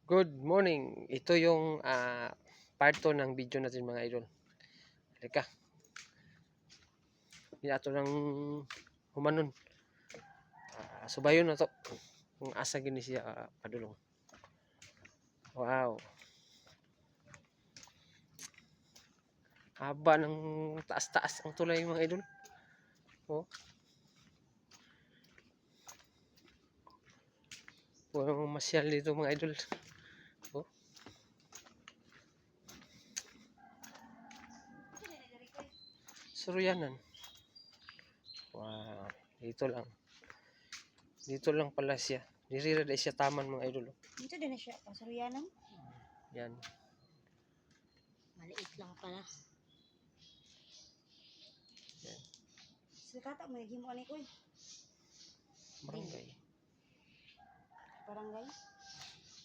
Good morning. Ito yung part 2 ng video natin mga idol. Halika. Hindi ato ng humanon. Subayon na to. Kung asa gini siya padulong. Wow. Haba ng taas-taas ang tulay mga idol. Oh. Walang masyal dito mga idol. Oh. Suruyanan. Wow. Dito lang. Dito lang pala siya. Dirira na siya taman mga idol. Dito din na siya, pasuruyanan. Yan. Maliit lang pala. Yan. Sikata mo yung himo ani ko. Barangay. Barangay.